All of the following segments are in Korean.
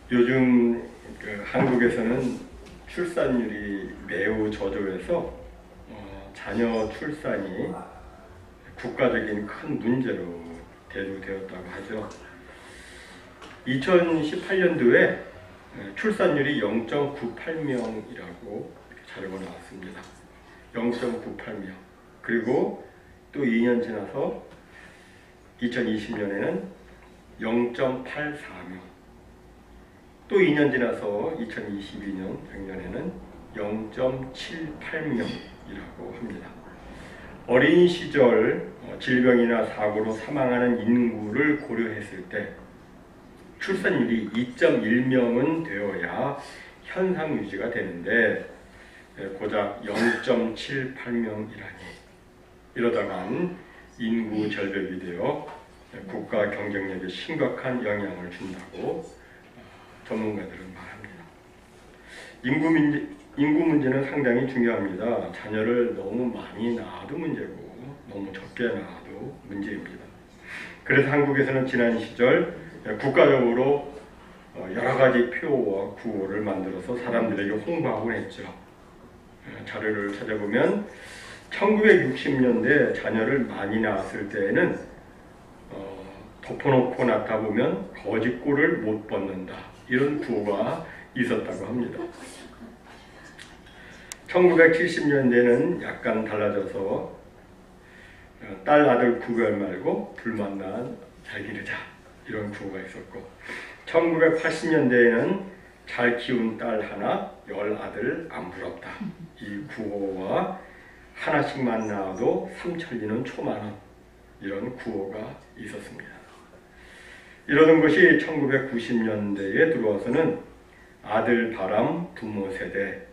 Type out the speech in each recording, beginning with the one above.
요즘 한국에서는 출산율이 매우 저조해서 자녀 출산이 국가적인 큰 문제로 대두되었다고 하죠. 2018년도에 출산율이 0.98명이라고 자료가 나왔습니다. 0.98명. 그리고 또 2년 지나서 2020년에는 0.84명. 또 2년 지나서 2022년 작년에는 0.78명이라고 합니다. 어린 시절 질병이나 사고로 사망하는 인구를 고려했을 때 출산율이 2.1명은 되어야 현상 유지가 되는데 고작 0.78명이라니 이러다간 인구 절벽이 되어 국가 경쟁력에 심각한 영향을 준다고 전문가들은 말합니다. 인구 문제는 상당히 중요합니다. 자녀를 너무 많이 낳아도 문제고 너무 적게 낳아도 문제입니다. 그래서 한국에서는 지난 시절 국가적으로 여러 가지 표와 구호를 만들어서 사람들에게 홍보하곤 했죠. 자료를 찾아보면 1960년대 자녀를 많이 낳았을 때에는 덮어놓고 낳다 보면 거짓골을 못 벗는다. 이런 구호가 있었다고 합니다. 1970년대는 약간 달라져서 딸 아들 구별 말고 둘만 낳은 잘 기르자 이런 구호가 있었고 1980년대에는 잘 키운 딸 하나 열 아들 안 부럽다 이 구호와 하나씩만 낳아도 삼천리는 초만원 이런 구호가 있었습니다. 이러던 것이 1990년대에 들어와서는 아들 바람 부모 세대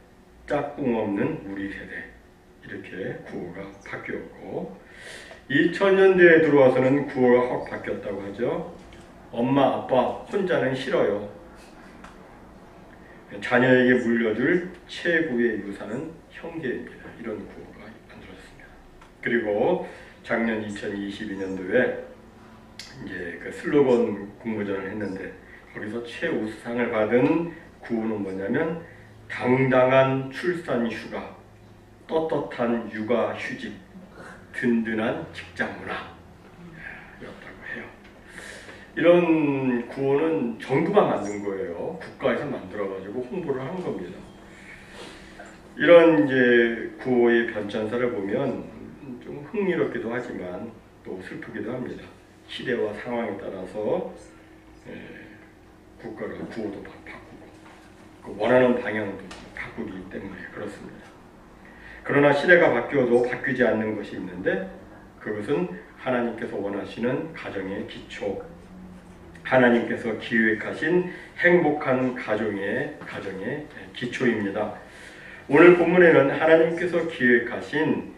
짝꿍 없는 우리 세대 이렇게 구호가 바뀌었고 2000년대에 들어와서는 구호가 확 바뀌었다고 하죠. 엄마 아빠 혼자는 싫어요. 자녀에게 물려줄 최고의 유산은 형제입니다. 이런 구호가 만들어졌습니다. 그리고 작년 2022년도에 이제 그 슬로건 공모전을 했는데 거기서 최우수상을 받은 구호는 뭐냐면 당당한 출산 휴가, 떳떳한 육아 휴직, 든든한 직장 문화 였다고 해요. 이런 구호는 정부가 만든 거예요. 국가에서 만들어가지고 홍보를 한 겁니다. 이런 이제 구호의 변천사를 보면 좀 흥미롭기도 하지만 또 슬프기도 합니다. 시대와 상황에 따라서 국가가 구호도 바꾸고 원하는 방향도 바꾸기 때문에 그렇습니다. 그러나 시대가 바뀌어도 바뀌지 않는 것이 있는데 그것은 하나님께서 원하시는 가정의 기초, 하나님께서 기획하신 행복한 가정의 기초입니다. 오늘 본문에는 하나님께서 기획하신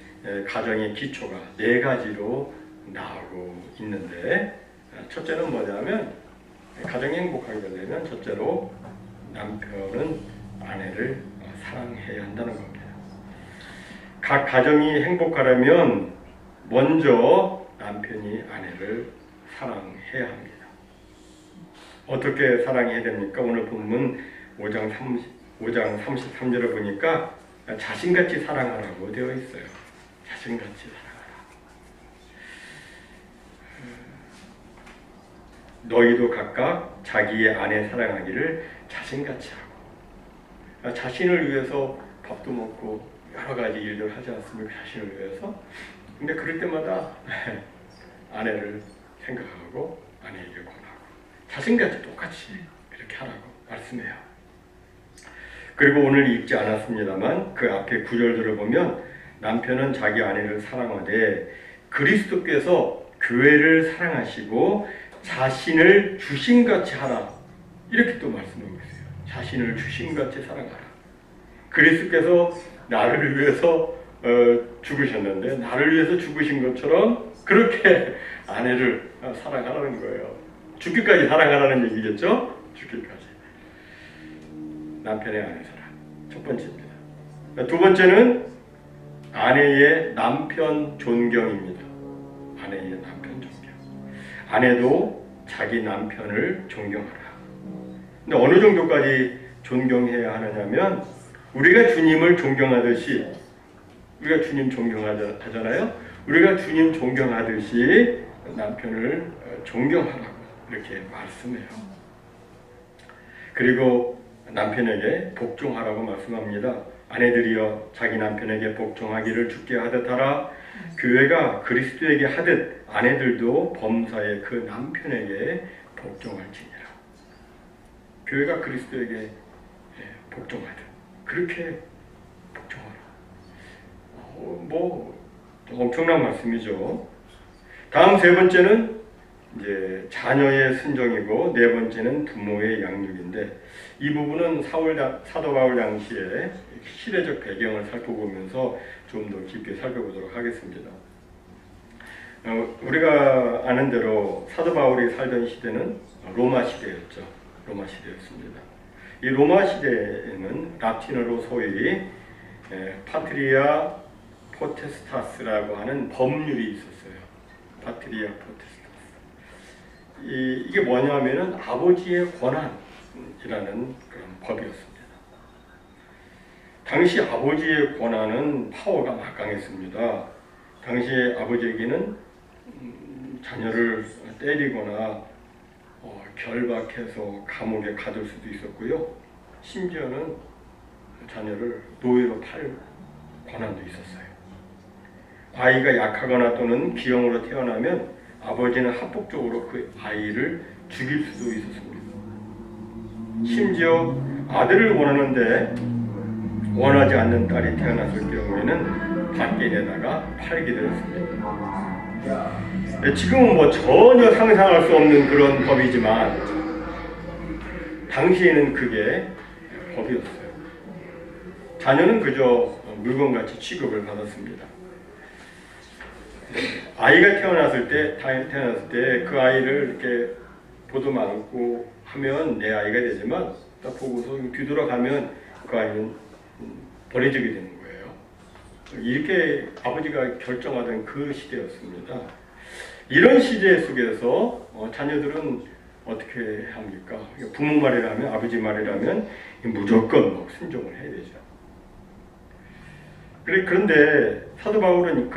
가정의 기초가 4가지로 나오고 있는데 첫째는 뭐냐면 가정이 행복하게 되려면 첫째로 남편은 아내를 사랑해야 한다는 겁니다. 각 가정이 행복하려면 먼저 남편이 아내를 사랑해야 합니다. 어떻게 사랑해야 됩니까? 오늘 본문 5장 33절을 보니까 자신같이 사랑하라고 되어 있어요. 자신같이 사랑하라. 너희도 각각 자기의 아내 사랑하기를 자신같이 하고 자신을 위해서 밥도 먹고 여러 가지 일들 하지 않습니까? 자신을 위해서. 근데 그럴 때마다 아내를 생각하고 아내에게 권하고 자신같이 똑같이 그렇게 하라고 말씀해요. 그리고 오늘 읽지 않았습니다만 그 앞에 구절들을 보면 남편은 자기 아내를 사랑하되 그리스도께서 교회를 사랑하시고 자신을 주신같이 하라 이렇게 또 말씀하고 있어요. 자신을 주신같이 사랑하라. 그리스도께서 나를 위해서 죽으셨는데 나를 위해서 죽으신 것처럼 그렇게 아내를 사랑하라는 거예요. 죽기까지 사랑하라는 얘기겠죠? 죽기까지. 남편의 아내 사랑 첫 번째입니다. 두 번째는 아내의 남편 존경입니다. 아내의 남편 존경. 아내도 자기 남편을 존경하라. 근데 어느 정도까지 존경해야 하느냐면 우리가 주님을 존경하듯이 우리가 주님 존경하잖아요. 우리가 주님 존경하듯이 남편을 존경하라고 이렇게 말씀해요. 그리고 남편에게 복종하라고 말씀합니다. 아내들이여 자기 남편에게 복종하기를 주께 하듯 하라. 교회가 그리스도에게 하듯 아내들도 범사에 그 남편에게 복종할지니라. 교회가 그리스도에게 복종하듯 그렇게 복종하라. 뭐 엄청난 말씀이죠. 다음 세 번째는 이제 자녀의 순종이고 네 번째는 부모의 양육인데 이 부분은 사도 바울 당시의 시대적 배경을 살펴보면서 좀 더 깊게 살펴보도록 하겠습니다. 우리가 아는 대로 사도 바울이 살던 시대는 로마 시대였죠. 로마 시대였습니다. 이 로마 시대에는 라틴어로 소위 파트리아 포테스타스라고 하는 법률이 있었어요. 파트리아 포테스타스. 이게 뭐냐면은 아버지의 권한이라는 그런 법이었습니다. 당시 아버지의 권한은 파워가 막강했습니다. 당시에 아버지에게는 자녀를 때리거나 결박해서 감옥에 가둘 수도 있었고요. 심지어는 자녀를 노예로 팔 권한도 있었어요. 아이가 약하거나 또는 기형으로 태어나면 아버지는 합법적으로 그 아이를 죽일 수도 있었습니다. 심지어 아들을 원하는데 원하지 않는 딸이 태어났을 경우에는 밖에 내다가 팔기도 했습니다. 지금은 뭐 전혀 상상할 수 없는 그런 법이지만 당시에는 그게 법이었어요. 자녀는 그저 물건같이 취급을 받았습니다. 아이가 태어났을 때 그 아이를 이렇게 보도만고 하면 내 아이가 되지만 딱 보고서 뒤돌아가면 그 아이는 버려지게 되는 거예요. 이렇게 아버지가 결정하던 그 시대였습니다. 이런 시대 속에서 자녀들은 어떻게 합니까? 부모 말이라면, 아버지 말이라면 무조건 순종을 해야 되죠. 그런데 사도 바울은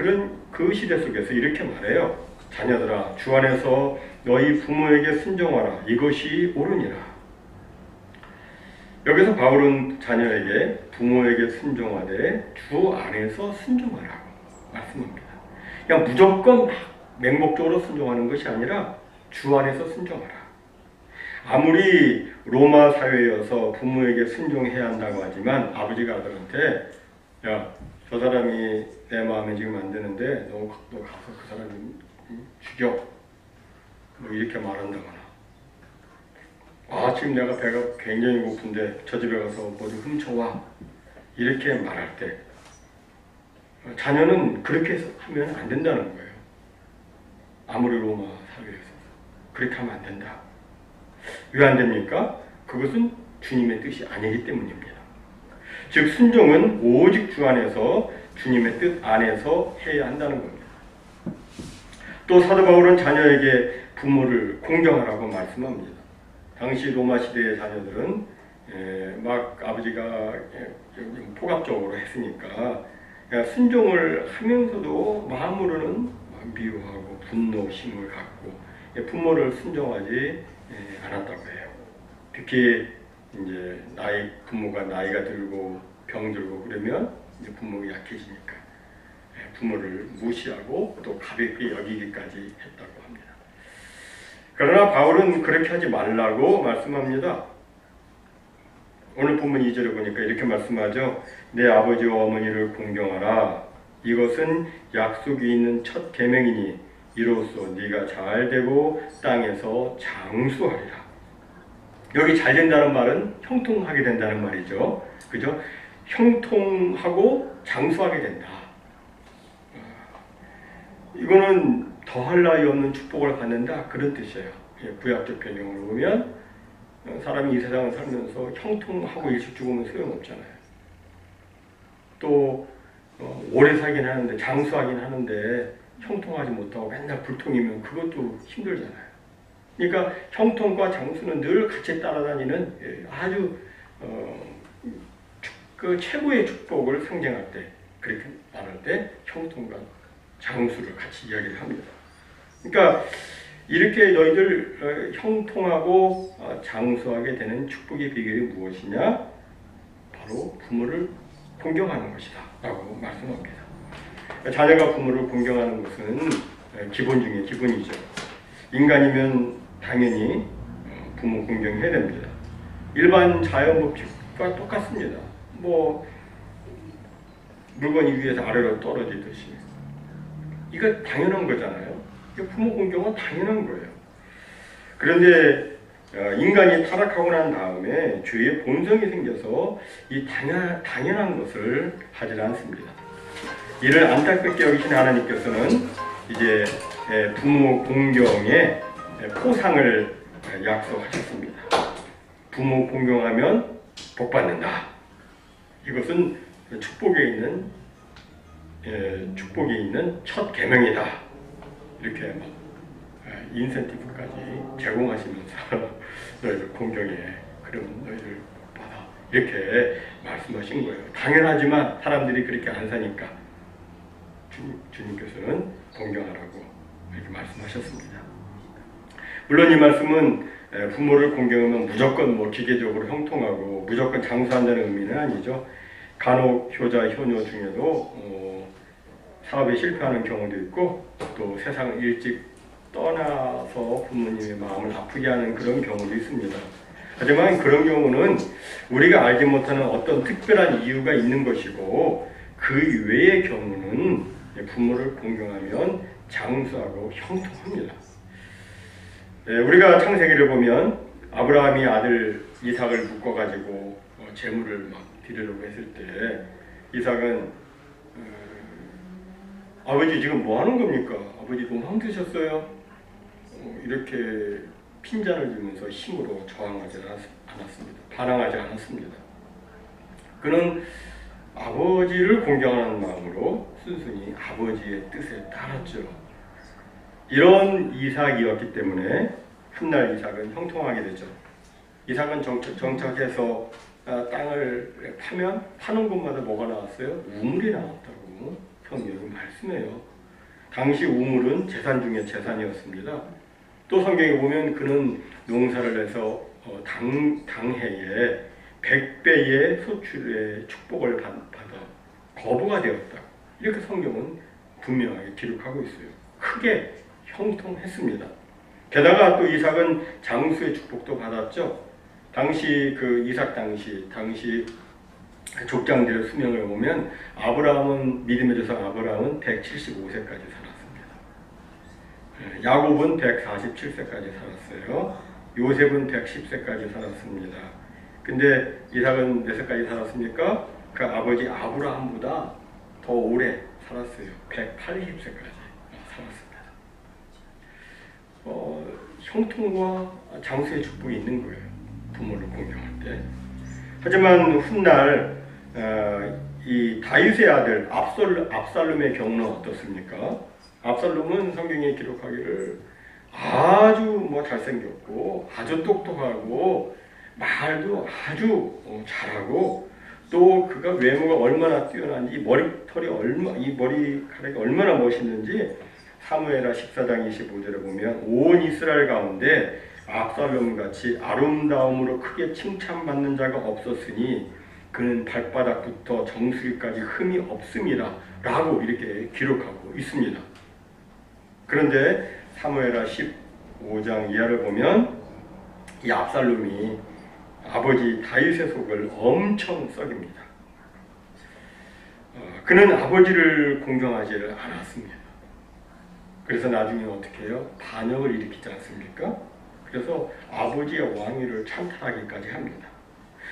그 시대 속에서 이렇게 말해요. 자녀들아, 주 안에서 너희 부모에게 순종하라. 이것이 옳으니라. 여기서 바울은 자녀에게 부모에게 순종하되 주 안에서 순종하라고 말씀합니다. 그냥 무조건 맹목적으로 순종하는 것이 아니라 주 안에서 순종하라. 아무리 로마 사회여서 부모에게 순종해야 한다고 하지만 아버지가 아들한테 야, 저 사람이 내 마음에 지금 안 드는데 너 가서 그 사람 죽여. 뭐 이렇게 말한다거나 지금 내가 배가 굉장히 고픈데 저 집에 가서 뭐 좀 훔쳐와. 이렇게 말할 때 자녀는 그렇게 하면 안 된다는 거예요. 아무리 로마 사회에서 그렇게 하면 안 된다. 왜 안 됩니까? 그것은 주님의 뜻이 아니기 때문입니다. 즉 순종은 오직 주 안에서 주님의 뜻 안에서 해야 한다는 겁니다. 또 사도 바울은 자녀에게 부모를 공경하라고 말씀합니다. 당시 로마 시대의 자녀들은 막 아버지가 폭압적으로 했으니까 순종을 하면서도 마음으로는 미워하고 분노심을 갖고 부모를 순종하지 않았다고 해요. 특히 이제 부모가 나이가 들고 병들고 그러면 이제 부모가 약해지니까 부모를 무시하고 또 가볍게 여기기까지 했다고 합니다. 그러나 바울은 그렇게 하지 말라고 말씀합니다. 오늘 본문 2절에 보니까 이렇게 말씀하죠. 내 아버지와 어머니를 공경하라. 이것은 약속이 있는 첫 계명이니 이로써 네가 잘되고 땅에서 장수하리라. 여기 잘 된다는 말은 형통하게 된다는 말이죠. 그죠? 형통하고 장수하게 된다. 이거는 더할 나위 없는 축복을 받는다. 그런 뜻이에요. 구약적 배경으로 보면 사람이 이 세상을 살면서 형통하고 일찍 죽으면 소용없잖아요. 또 오래 살긴 하는데 장수하긴 하는데 형통하지 못하고 맨날 불통이면 그것도 힘들잖아요. 그러니까 형통과 장수는 늘 같이 따라다니는 아주 그 최고의 축복을 상징할 때, 그렇게 말할 때 형통과 장수를 같이 이야기를 합니다. 그러니까 이렇게 너희들 형통하고 장수하게 되는 축복의 비결이 무엇이냐? 바로 부모를 공경하는 것이다 라고 말씀합니다. 자녀가 부모를 공경하는 것은 기본 중에 기본이죠. 인간이면 당연히 부모 공경해야 됩니다. 일반 자연법칙과 똑같습니다. 뭐 물건이 위에서 아래로 떨어지듯이 이거 당연한 거잖아요. 부모 공경은 당연한 거예요. 그런데 인간이 타락하고 난 다음에 죄의 본성이 생겨서 이 당연한 것을 하지 않습니다. 이를 안타깝게 여기신 하나님께서는 이제 부모 공경의 포상을 약속하셨습니다. 부모 공경하면 복 받는다. 이것은 축복에 있는 첫 계명이다. 이렇게 막 인센티브까지 제공하시면서 너희들 공경해. 그러면 너희들 복 받아. 이렇게 말씀하신 거예요. 당연하지만 사람들이 그렇게 안 사니까 주님께서는 공경하라고 이렇게 말씀하셨습니다. 물론 이 말씀은 부모를 공경하면 무조건 뭐 기계적으로 형통하고 무조건 장수한다는 의미는 아니죠. 간혹 효자, 효녀 중에도 사업에 실패하는 경우도 있고 또 세상을 일찍 떠나서 부모님의 마음을 아프게 하는 그런 경우도 있습니다. 하지만 그런 경우는 우리가 알지 못하는 어떤 특별한 이유가 있는 것이고 그 외의 경우는 부모를 공경하면 장수하고 형통합니다. 우리가 창세기를 보면 아브라함이 아들 이삭을 묶어가지고 재물을 막 드리려고 했을 때 이삭은 아버지 지금 뭐 하는 겁니까? 아버지 너무 힘드셨어요? 이렇게 핀잔을 주면서 힘으로 저항하지 않았습니다. 반항하지 않았습니다. 그는 아버지를 공경하는 마음으로 순순히 아버지의 뜻에 따랐죠. 이런 이삭이었기 때문에 훗날 이삭은 형통하게 되죠. 이삭은 정착해서 땅을 파면 파는 곳마다 뭐가 나왔어요? 우물이 나왔다고 성경이 말씀해요. 당시 우물은 재산 중에 재산이었습니다. 또 성경에 보면 그는 농사를 해서 당해에 100배의 소출의 축복을 받아 거부가 되었다. 이렇게 성경은 분명하게 기록하고 있어요. 크게 형통했습니다. 게다가 또 이삭은 장수의 축복도 받았죠. 당시 그 이삭 당시 족장들의 수명을 보면 아브라함은 믿음의 조상 아브라함은 175세까지 살았습니다. 야곱은 147세까지 살았어요. 요셉은 110세까지 살았습니다. 근데 이삭은 몇 세까지 살았습니까? 그 아버지 아브라함보다 더 오래 살았어요. 180세까지 살았습니다. 형통과 장수의 축복이 있는 거예요. 부모를 공경할 때. 하지만 훗날 이 다윗의 아들 압살롬의 경우는 어떻습니까? 압살롬은 성경에 기록하기를 아주 뭐 잘생겼고 아주 똑똑하고 말도 아주 잘하고 또 그가 외모가 얼마나 뛰어난지 머리카락이 얼마나 멋있는지 사무엘하 14장 25절에 보면 온 이스라엘 가운데 압살롬같이 아름다움으로 크게 칭찬받는 자가 없었으니 그는 발바닥부터 정수리까지 흠이 없음이라 라고 이렇게 기록하고 있습니다. 그런데 사무엘하 15장 이하를 보면 이 압살롬이 아버지 다윗의 속을 엄청 썩입니다. 그는 아버지를 공경하지를 않았습니다. 그래서 나중에 어떻게 해요? 반역을 일으키지 않습니까? 그래서 아버지의 왕위를 찬탈하기까지 합니다.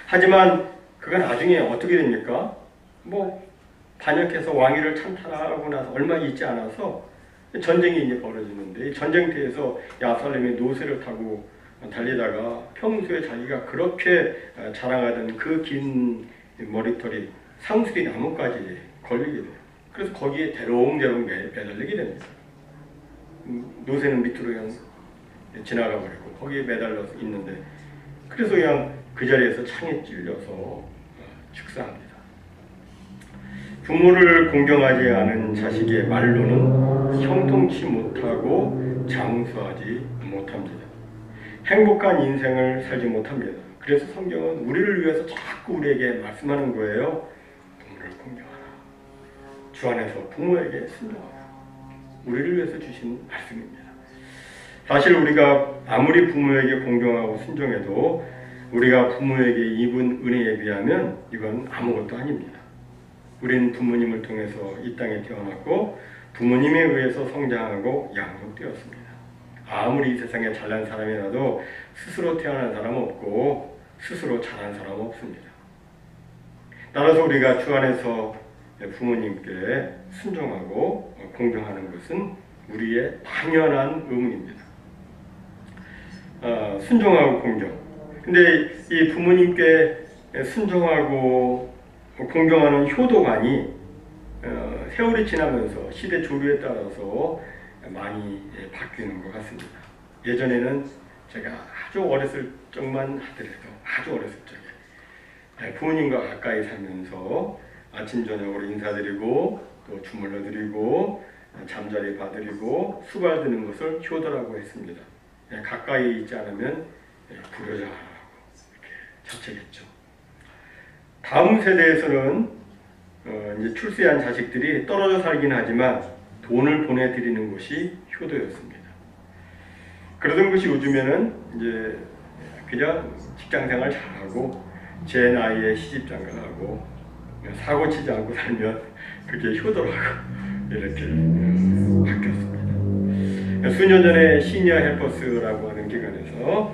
하지만 그가 나중에 어떻게 됩니까? 뭐 반역해서 왕위를 찬탈하고 나서 얼마 있지 않아서 전쟁이 이제 벌어지는데 전쟁터에서 압살롬이 노새를 타고 달리다가 평소에 자기가 그렇게 자랑하던 그 긴 머리털이 상수리 나무까지 걸리게 돼요. 그래서 거기에 대롱대롱 매달리게 됩니다. 노새는 밑으로 그냥 지나가 버리고 거기에 매달려서 있는데 그래서 그냥 그 자리에서 창에 찔려서 축사합니다. 부모를 공경하지 않은 자식의 말로는 형통치 못하고 장수하지 못합니다. 행복한 인생을 살지 못합니다. 그래서 성경은 우리를 위해서 자꾸 우리에게 말씀하는 거예요. 부모를 공경하라. 주 안에서 부모에게 순종하라. 우리를 위해서 주신 말씀입니다. 사실 우리가 아무리 부모에게 공경하고 순종해도 우리가 부모에게 입은 은혜에 비하면 이건 아무것도 아닙니다. 우리는 부모님을 통해서 이 땅에 태어났고 부모님에 의해서 성장하고 양육되었습니다. 아무리 이 세상에 잘난 사람이라도 스스로 태어난 사람은 없고 스스로 잘한 사람은 없습니다. 따라서 우리가 주 안에서 부모님께 순종하고 공경하는 것은 우리의 당연한 의무입니다. 순종하고 공경. 근데 이 부모님께 순종하고 공경하는 효도관이 세월이 지나면서 시대 조류에 따라서 많이 바뀌는 것 같습니다. 예전에는 제가 아주 어렸을 적만 하더라도 아주 어렸을 적에 부모님과 가까이 살면서 아침 저녁으로 인사드리고 또 주물러드리고 잠자리 봐드리고 수발 드는 것을 효도라고 했습니다. 가까이 있지 않으면 불효자라고 이렇게 자책했죠. 다음 세대에서는 이제 출세한 자식들이 떨어져 살긴 하지만 돈을 보내드리는 것이 효도였습니다. 그러던 것이 요즘에는 이제 그냥 직장생활 잘하고 제 나이에 시집장가하고 사고 치지 않고 살면 그게 효도라고 이렇게 바뀌었습니다. 수년 전에 시니어 헬퍼스라고 하는 기관에서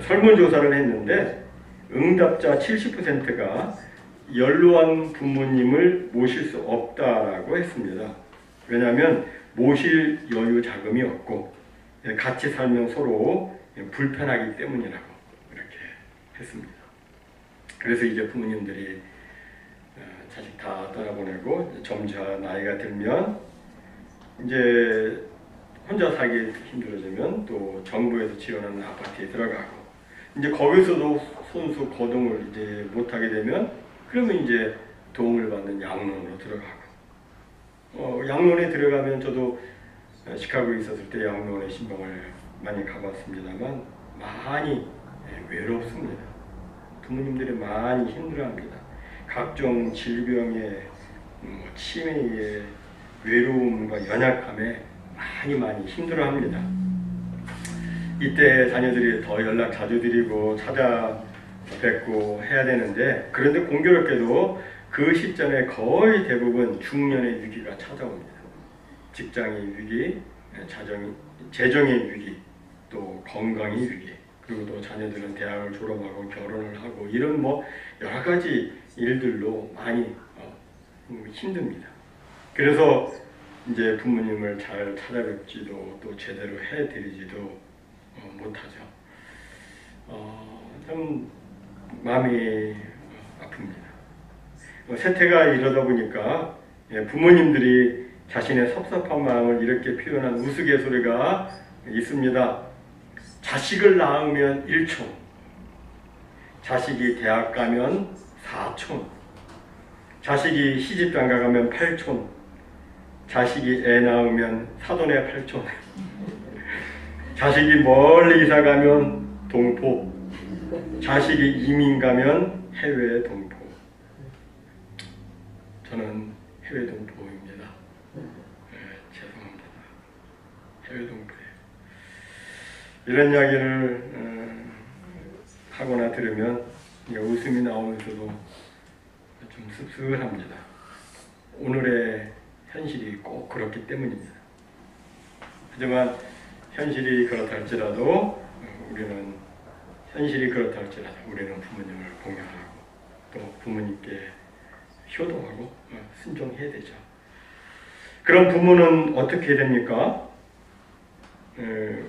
설문조사를 했는데 응답자 70%가 연로한 부모님을 모실 수 없다라고 했습니다. 왜냐하면 모실 여유 자금이 없고 같이 살면 서로 불편하기 때문이라고 이렇게 했습니다. 그래서 이제 부모님들이 자식 다 떠나보내고 점차 나이가 들면 이제 혼자 살기 힘들어지면 또 정부에서 지원하는 아파트에 들어가고 이제 거기서도 손수 거동을 이제 못하게 되면 그러면 이제 도움을 받는 양론으로 들어가고 양론에 들어가면 저도 시카고에 있었을 때 양론의 신방을 많이 가봤습니다만 많이 외롭습니다. 부모님들이 많이 힘들어합니다. 각종 질병에 치매에 외로움과 연약함에 많이 힘들어합니다. 이때 자녀들이 더 연락 자주 드리고 찾아뵙고 해야 되는데 그런데 공교롭게도 그 시점에 거의 대부분 중년의 위기가 찾아옵니다. 직장의 위기, 재정의 위기, 또 건강의 위기, 그리고 또 자녀들은 대학을 졸업하고 결혼을 하고 이런 여러 가지 일들로 많이 힘듭니다. 그래서 이제 부모님을 잘 찾아뵙지도 또 제대로 해드리지도 못하죠. 참 마음이 아픕니다. 세태가 이러다 보니까 부모님들이 자신의 섭섭한 마음을 이렇게 표현한 우스갯소리가 있습니다. 자식을 낳으면 1촌, 자식이 대학 가면 4촌, 자식이 시집장가 가면 8촌, 자식이 애 낳으면 사돈의 8촌, 자식이 멀리 이사 가면 동포, 자식이 이민 가면 해외 동포. 저는 해외 동포입니다. 죄송합니다. 해외 동포예요. 이런 이야기를 하거나 들으면 웃음이 나오면서도 좀 씁쓸합니다. 오늘의 현실이 꼭 그렇기 때문입니다. 하지만 현실이 그렇다 할지라도 우리는 부모님을 공경하고 또 부모님께 효도하고 순종해야 되죠. 그럼 부모는 어떻게 됩니까?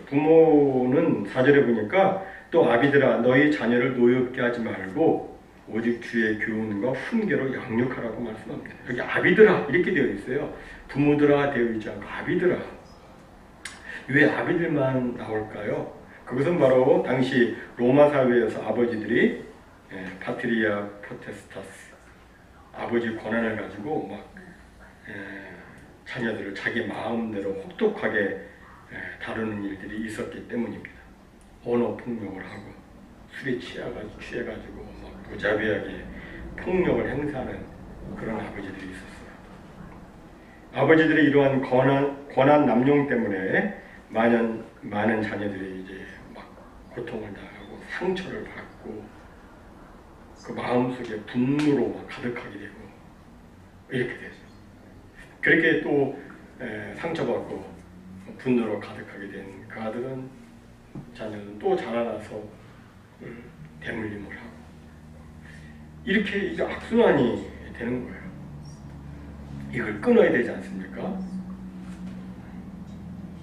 부모는 4절에 보니까 또 아비들아 너희 자녀를 노엽게 하지 말고 오직 주의 교훈과 훈계로 양육하라고 말씀합니다. 여기 아비들아 이렇게 되어 있어요. 부모들아 되어 있지 않고 아비들아. 왜 아비들만 나올까요? 그것은 바로 당시 로마 사회에서 아버지들이 파트리아 포테스타스, 아버지 권한을 가지고 막 자녀들을 자기 마음대로 혹독하게 다루는 일들이 있었기 때문입니다. 언어 폭력을 하고 술에 취해가지고 막 무자비하게 폭력을 행사하는 그런 아버지들이 있었어요. 아버지들의 이러한 권한 남용 때문에 많은 자녀들이 이제 막 고통을 당하고 상처를 받고 그 마음속에 분노로 막 가득하게 되고 이렇게 되죠. 그렇게 또 상처받고 분노로 가득하게 된 그 아들은 자녀는 또 자라나서 대물림을 하고 이렇게 이제 악순환이 되는 거예요. 이걸 끊어야 되지 않습니까?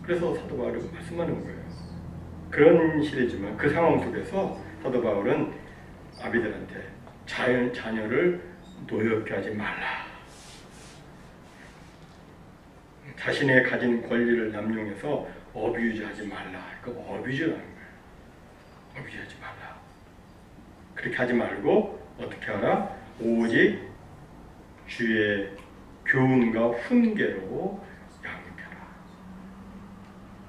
그래서 사도 바울이 말씀하는 거예요. 그런 시대지만 그 상황 속에서 사도 바울은 아비들한테 자녀를 노엽게 하지 말라. 자신의 가진 권리를 남용해서 어뷰즈하지 말라. 그 어뷰즈라는 거예요. 어뷰즈하지 말라. 그렇게 하지 말고 어떻게 하라? 오직 주의 교훈과 훈계로 양육하라.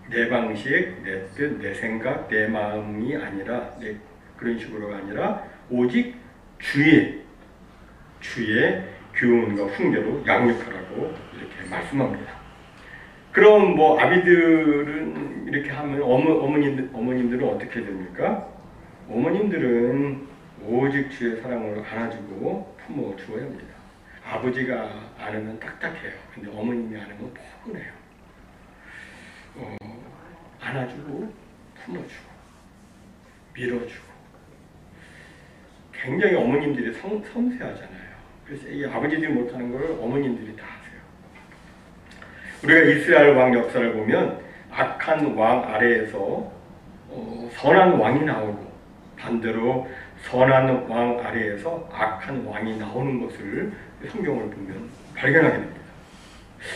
내 방식, 내 뜻, 내 생각, 내 마음이 아니라 그런 식으로가 아니라 오직 주의 교훈과 훈계로 양육하라고 이렇게 말씀합니다. 그럼 뭐 아비들은 이렇게 하면 어머님들은 어떻게 됩니까? 어머님들은 오직 주의 사랑으로 안아주고 품어 주어야 합니다. 아버지가 안으면 딱딱해요. 근데 어머님이 안으면 포근해요. 안아주고 품어주고 밀어주고 굉장히 어머님들이 섬세하잖아요. 그래서 이 아버지들이 못하는 걸 어머님들이 다 하세요. 우리가 이스라엘 왕 역사를 보면 악한 왕 아래에서 선한 왕이 나오고 반대로 선한 왕 아래에서 악한 왕이 나오는 것을 성경을 보면 발견하게 됩니다.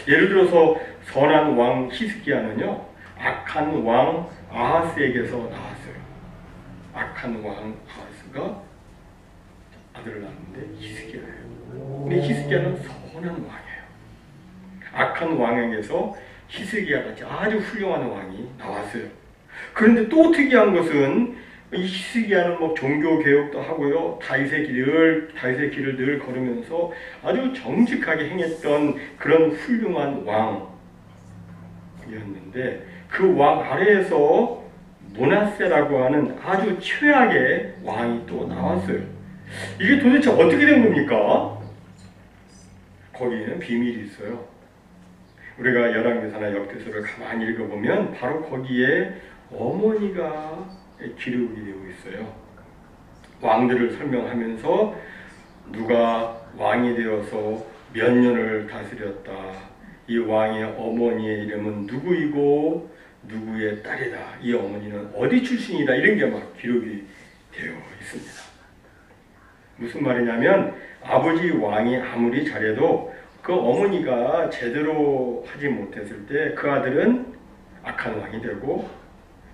예를 들어서 선한 왕 히스기야는요, 악한 왕 아하스에게서 나왔어요. 악한 왕 아하스가 아들을 낳았는데 히스기야예요. 근데 히스기야는 선한 왕이에요. 악한 왕에게서 히스기야 같이 아주 훌륭한 왕이 나왔어요. 그런데 또 특이한 것은 이 히스기야는 뭐 종교 개혁도 하고요, 다윗의 길을 늘 걸으면서 아주 정직하게 행했던 그런 훌륭한 왕이었는데 그 왕 아래에서 므낫세라고 하는 아주 최악의 왕이 또 나왔어요. 이게 도대체 어떻게 된 겁니까? 거기에는 비밀이 있어요. 우리가 열왕기사나 역대서를 가만히 읽어보면 바로 거기에 어머니가 기록이 되어 있어요. 왕들을 설명하면서 누가 왕이 되어서 몇 년을 다스렸다. 이 왕의 어머니의 이름은 누구이고 누구의 딸이다. 이 어머니는 어디 출신이다. 이런 게 막 기록이 되어 있습니다. 무슨 말이냐면 아버지 왕이 아무리 잘해도 그 어머니가 제대로 하지 못했을 때 그 아들은 악한 왕이 되고,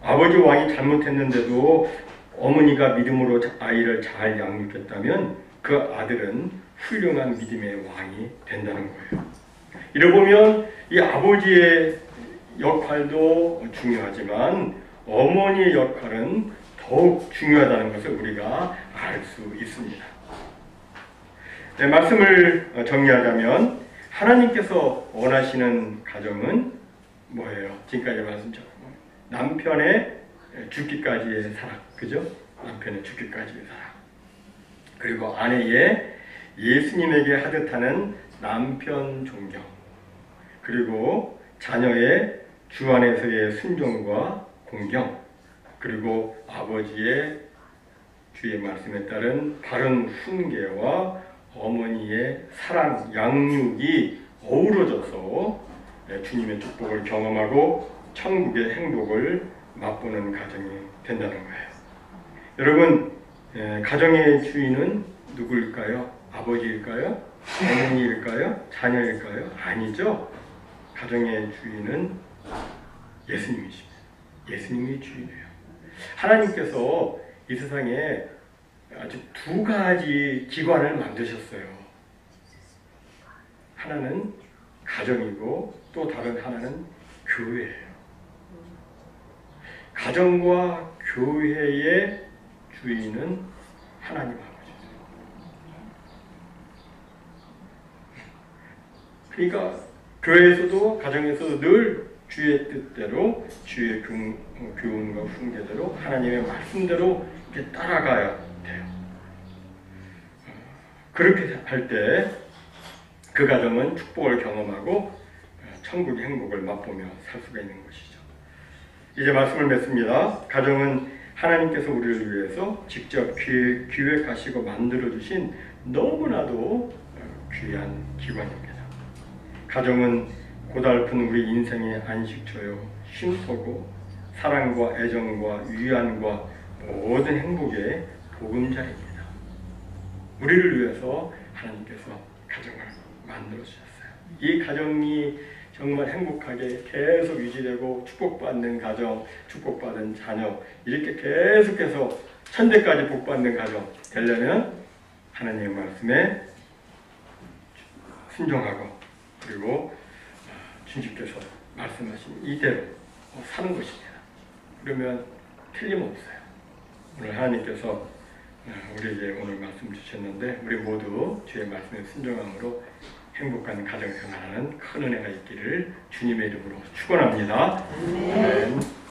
아버지 왕이 잘못했는데도 어머니가 믿음으로 아이를 잘 양육했다면 그 아들은 훌륭한 믿음의 왕이 된다는 거예요. 이러 보면 이 아버지의 역할도 중요하지만 어머니의 역할은 더욱 중요하다는 것을 우리가 알 수 있습니다. 네, 말씀을 정리하자면 하나님께서 원하시는 가정은 뭐예요? 지금까지 말씀처럼 남편의 죽기까지의 사랑, 그죠? 남편의 죽기까지의 사랑. 그리고 아내의 예수님에게 하듯 하는 남편 존경. 그리고 자녀의 주 안에서의 순종과 공경. 그리고 아버지의 주의 말씀에 따른 바른 훈계와 어머니의 사랑, 양육이 어우러져서 주님의 축복을 경험하고 천국의 행복을 맛보는 가정이 된다는 거예요. 여러분, 가정의 주인은 누구일까요? 아버지일까요? 어머니일까요? 자녀일까요? 아니죠. 가정의 주인은 예수님이십니다. 예수님이 주인이에요. 하나님께서 이 세상에 아주 두 가지 기관을 만드셨어요. 하나는 가정이고 또 다른 하나는 교회예요. 가정과 교회의 주인은 하나님 아버지세요. 그러니까 교회에서도 가정에서도 늘 주의 뜻대로 주의 교훈과 훈계대로 하나님의 말씀대로 이렇게 따라가야 돼요. 그렇게 할 때 그 가정은 축복을 경험하고 천국의 행복을 맛보며 살 수가 있는 것이죠. 이제 말씀을 맺습니다. 가정은 하나님께서 우리를 위해서 직접 기획하시고 만들어주신 너무나도 귀한 기관입니다. 가정은 고달픈 우리 인생의 안식처요, 쉼터고 사랑과 애정과 위안과 모든 행복의 보금자리입니다. 우리를 위해서 하나님께서 가정을 만들어주셨어요. 이 가정이 정말 행복하게 계속 유지되고 축복받는 가정, 축복받은 자녀, 이렇게 계속해서 천대까지 복받는 가정 되려면 하나님의 말씀에 순종하고 그리고 주님께서 말씀하신 이대로 사는 것입니다. 그러면 틀림없어요. 오늘 하나님께서 우리에게 오늘 말씀 주셨는데 우리 모두 주의 말씀에 순종함으로 행복한 가정생활하는 큰 은혜가 있기를 주님의 이름으로 축원합니다. 아멘.